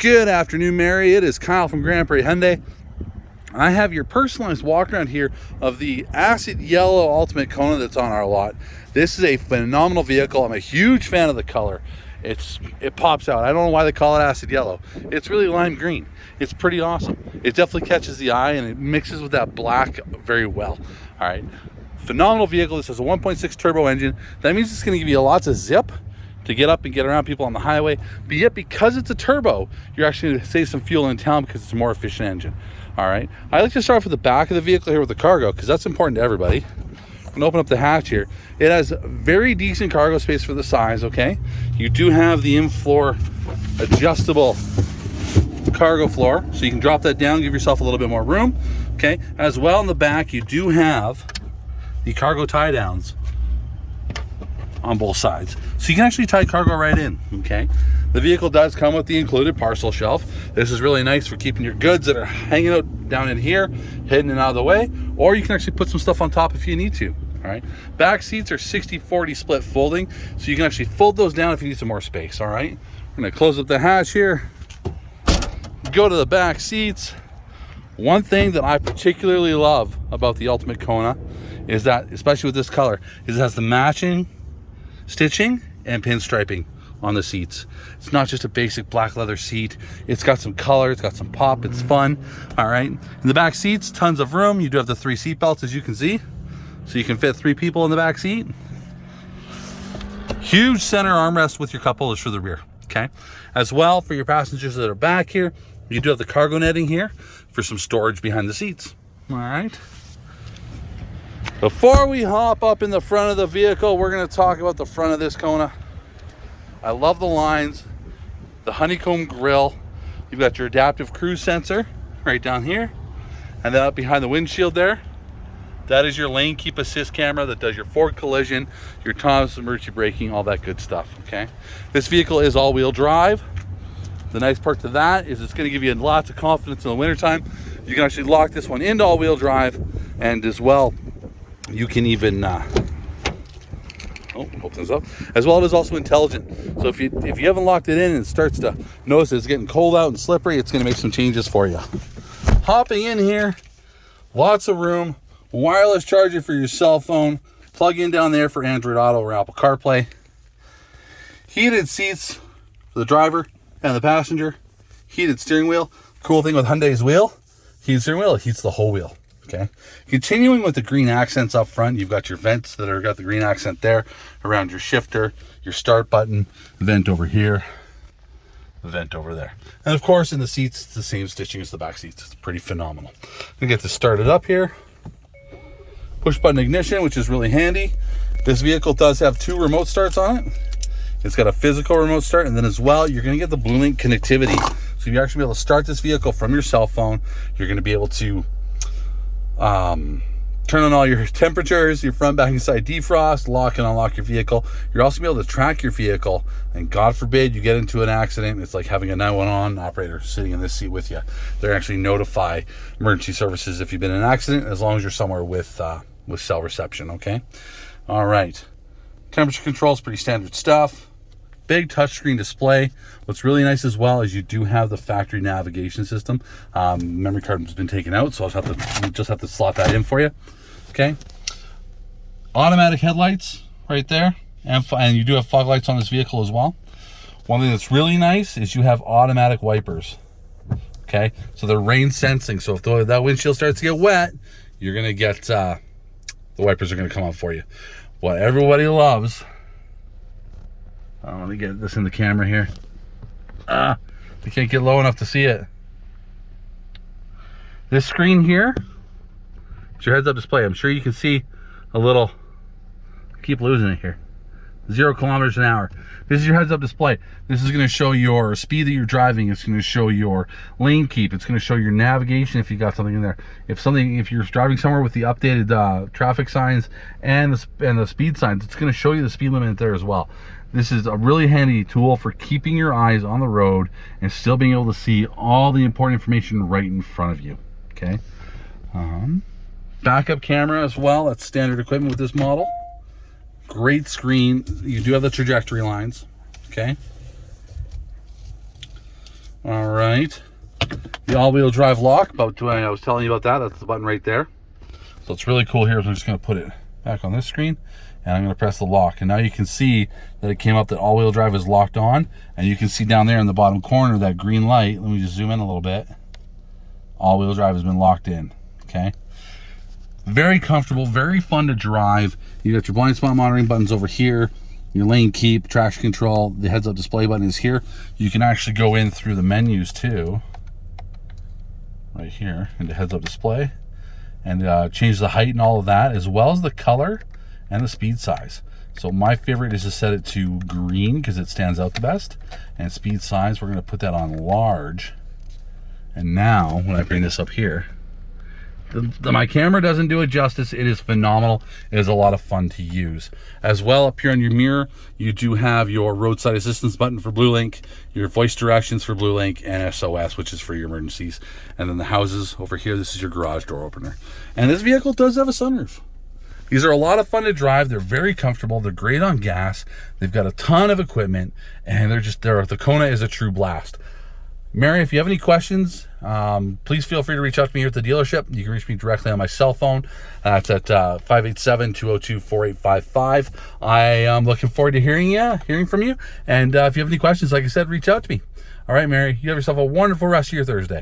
Good afternoon, Mary. It is Kyle from Grand Prairie Hyundai. I have your personalized walk around here of the acid yellow Ultimate Kona that's on our lot. This is a phenomenal vehicle. I'm a huge fan of the color. It pops out. I don't know why they call it acid yellow. It's really lime green. It's pretty awesome. It definitely catches the eye and it mixes with that black very well. All right, phenomenal vehicle. This has a 1.6 turbo engine. That means it's going to give you lots of zip to get up and get around people on the highway, but yet because it's a turbo, you're actually going to save some fuel in town because it's a more efficient engine. All right, I like to start off with the back of the vehicle here with the cargo because that's important to everybody. I'm going to open up the hatch here. It has very decent cargo space for the size, okay? You do have the in-floor adjustable cargo floor, so you can drop that down, give yourself a little bit more room, okay? As well in the back, you do have the cargo tie downs on both sides, so you can actually tie cargo right in, okay? The vehicle does come with the included parcel shelf. This is really nice for keeping your goods that are hanging out down in here hidden and out of the way, or you can actually put some stuff on top if you need to. All right, back seats are 60-40 split folding, so you can actually fold those down if you need some more space. All right, we're gonna close up the hatch here, go to the back seats. One thing that I particularly love about the Ultimate Kona is that, especially with this color, is it has the matching stitching and pinstriping on the seats. It's not just a basic black leather seat. It's got some color, it's got some pop, it's fun. All right, in the back seats, tons of room. You do have the 3 seat belts, as you can see, so you can fit 3 people in the back seat. Huge center armrest with your cup holders for the rear, okay? As well, for your passengers that are back here, you do have the cargo netting here for some storage behind the seats. All right, before we hop up in the front of the vehicle, we're going to talk about the front of this Kona. I love the lines, the honeycomb grille. You've got your adaptive cruise sensor right down here, and then up behind the windshield there, that is your lane keep assist camera that does your forward collision, your autonomous emergency braking, all that good stuff, okay? This vehicle is all-wheel drive. The nice part to that is it's going to give you lots of confidence in the wintertime. You can actually lock this one into all-wheel drive, and as well, you can even opens up. As well, it is also intelligent. So if you haven't locked it in and it starts to notice it's getting cold out and slippery, it's going to make some changes for you. Hopping in here, lots of room, wireless charger for your cell phone, plug in down there for Android Auto or Apple CarPlay. Heated seats for the driver and the passenger. Heated steering wheel. Cool thing with Hyundai's wheel, heated steering wheel, it heats the whole wheel. Okay. Continuing with the green accents up front, you've got your vents that are got the green accent there around your shifter, your start button, vent over here, the vent over there. And of course, in the seats, it's the same stitching as the back seats. It's pretty phenomenal. I'm gonna get this started up here. Push button ignition, which is really handy. This vehicle does have 2 remote starts on it. It's got a physical remote start, and then as well, you're gonna get the BlueLink connectivity. So you're actually be able to start this vehicle from your cell phone. You're gonna be able to turn on all your temperatures, your front, back, and side defrost, lock and unlock your vehicle. You're also be able to track your vehicle, and God forbid you get into an accident. It's like having a 911 operator sitting in this seat with you. They're actually notify emergency services if you've been in an accident, as long as you're somewhere with cell reception. Okay, all right. Temperature control is pretty standard stuff. Big touchscreen display. What's really nice as well is you do have the factory navigation system. Memory card has been taken out, so I'll just have to slot that in for you. Okay. Automatic headlights right there, and you do have fog lights on this vehicle as well. One thing that's really nice is you have automatic wipers. Okay, so they're rain sensing. So if that windshield starts to get wet, you're gonna get the wipers are gonna come on for you. What everybody loves. Let me get this in the camera here. You can't get low enough to see it. This screen here, it's your heads-up display. I'm sure you can see a little, I keep losing it here. 0 kilometers an hour. This is your heads-up display. This is going to show your speed that you're driving. It's going to show your lane keep. It's going to show your navigation if you got something in there. If you're driving somewhere with the updated traffic signs and the speed signs, it's going to show you the speed limit there as well. This is a really handy tool for keeping your eyes on the road and still being able to see all the important information right in front of you. Okay. Backup camera as well. That's standard equipment with this model. Great screen. You do have the trajectory lines. Okay. All right. The all-wheel drive lock, about when I was telling you about that, that's the button right there. So it's really cool here. So I'm just going to put it back on this screen, and I'm going to press the lock. And now you can see that it came up that all-wheel drive is locked on, and you can see down there in the bottom corner that green light. Let me just zoom in a little bit. All-wheel drive has been locked in, okay? Very comfortable, very fun to drive. You got your blind spot monitoring buttons over here, your lane keep, traction control, the heads-up display button is here. You can actually go in through the menus too, right here into heads-up display, and change the height and all of that, as well as the color and the speed size. So my favorite is to set it to green because it stands out the best, and speed size, we're going to put that on large. And now when I bring this up here, my camera doesn't do it justice. It is phenomenal. It is a lot of fun to use. As well, up here on your mirror, you do have your roadside assistance button for BlueLink, your voice directions for BlueLink, and SOS, which is for your emergencies. And then the houses over here, this is your garage door opener. And this vehicle does have a sunroof. These are a lot of fun to drive. They're very comfortable. They're great on gas. They've got a ton of equipment, and the Kona is a true blast. Mary, if you have any questions, please feel free to reach out to me here at the dealership. You can reach me directly on my cell phone. It's at 587-202-4855. I am looking forward to hearing from you. And if you have any questions, like I said, reach out to me. All right, Mary, you have yourself a wonderful rest of your Thursday.